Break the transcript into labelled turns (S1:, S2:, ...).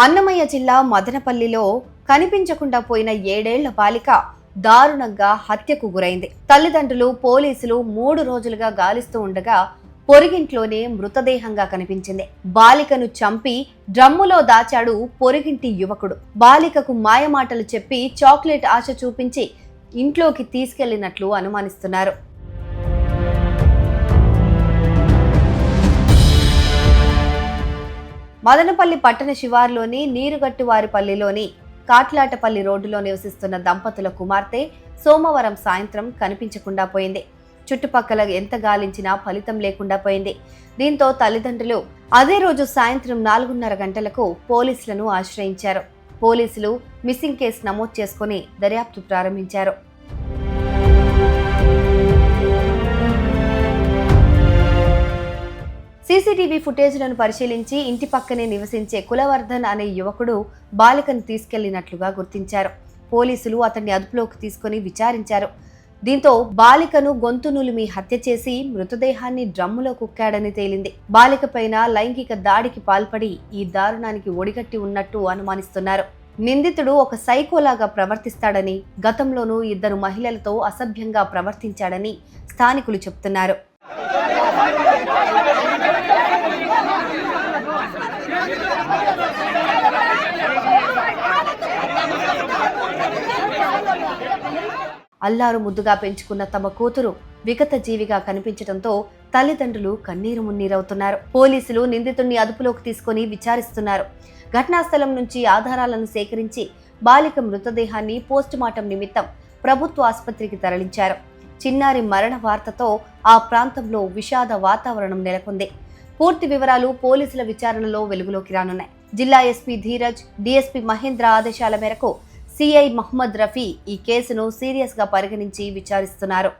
S1: అన్నమయ్య జిల్లా మదనపల్లిలో కనిపించకుండా పోయిన 7 ఏళ్ల బాలిక దారుణంగా హత్యకు గురైంది. తల్లిదండ్రులు, పోలీసులు 3 రోజులుగా గాలిస్తూ ఉండగా పొరిగింట్లోనే మృతదేహంగా కనిపించింది. బాలికను చంపి డ్రమ్ములో దాచాడు పొరిగింటి యువకుడు. బాలికకు మాయమాటలు చెప్పి చాక్లెట్ ఆశ చూపించి ఇంట్లోకి తీసుకెళ్లినట్లు అనుమానిస్తున్నారు. మదనపల్లి పట్టణ శివార్లోని నీరుగట్టువారిపల్లిలోని కాట్లాటపల్లి రోడ్డులో నివసిస్తున్న దంపతుల కుమార్తె సోమవారం సాయంత్రం కనిపించకుండా పోయింది. చుట్టుపక్కల ఎంత గాలించినా ఫలితం లేకుండా పోయింది. దీంతో తల్లిదండ్రులు అదే రోజు సాయంత్రం 4:30 గంటలకు పోలీసులను ఆశ్రయించారు. పోలీసులు మిస్సింగ్ కేసు నమోదు చేసుకుని దర్యాప్తు ప్రారంభించారు. సీసీటీవీ ఫుటేజ్లను పరిశీలించి ఇంటి పక్కనే నివసించే కులవర్ధన్ అనే యువకుడు బాలికను తీసుకెళ్లినట్లుగా గుర్తించారు. పోలీసులు అతన్ని అదుపులోకి తీసుకుని విచారించారు. దీంతో బాలికను గొంతు నులిమి హత్య చేసి మృతదేహాన్ని డ్రమ్ములో కుక్కాడని తేలింది. బాలికపైన లైంగిక దాడికి పాల్పడి ఈ దారుణానికి ఒడిగట్టి ఉన్నట్టు అనుమానిస్తున్నారు. నిందితుడు ఒక సైకోలాగా ప్రవర్తిస్తాడని, గతంలోనూ 2 మహిళలతో అసభ్యంగా ప్రవర్తించాడని స్థానికులు చెబుతున్నారు. అల్లారు ముద్దుగా పెంచుకున్న తమ కూతురు విగత జీవిగా కనిపించడంతో తల్లిదండ్రులు కన్నీరు మున్నీరవుతున్నారు. పోలీసులు నిందితుడిని అదుపులోకి తీసుకుని విచారిస్తున్నారు. ఘటనా స్థలం నుంచి ఆధారాలను సేకరించి బాలిక మృతదేహాన్ని పోస్టుమార్టం నిమిత్తం ప్రభుత్వ ఆసుపత్రికి తరలించారు. చిన్నారి మరణ వార్తతో ఆ ప్రాంతంలో విషాద వాతావరణం నెలకొంది. పూర్తి వివరాలు పోలీసుల విచారణలో వెలుగులోకి రానున్నాయి. జిల్లా ఎస్పీ ధీరజ్, డీఎస్పీ మహేంద్ర ఆదేశాల మేరకు సిఐ మహమ్మద్ రఫీ ఈ కేసును సీరియస్ గా పరిగణించి విచారిస్తున్నారు.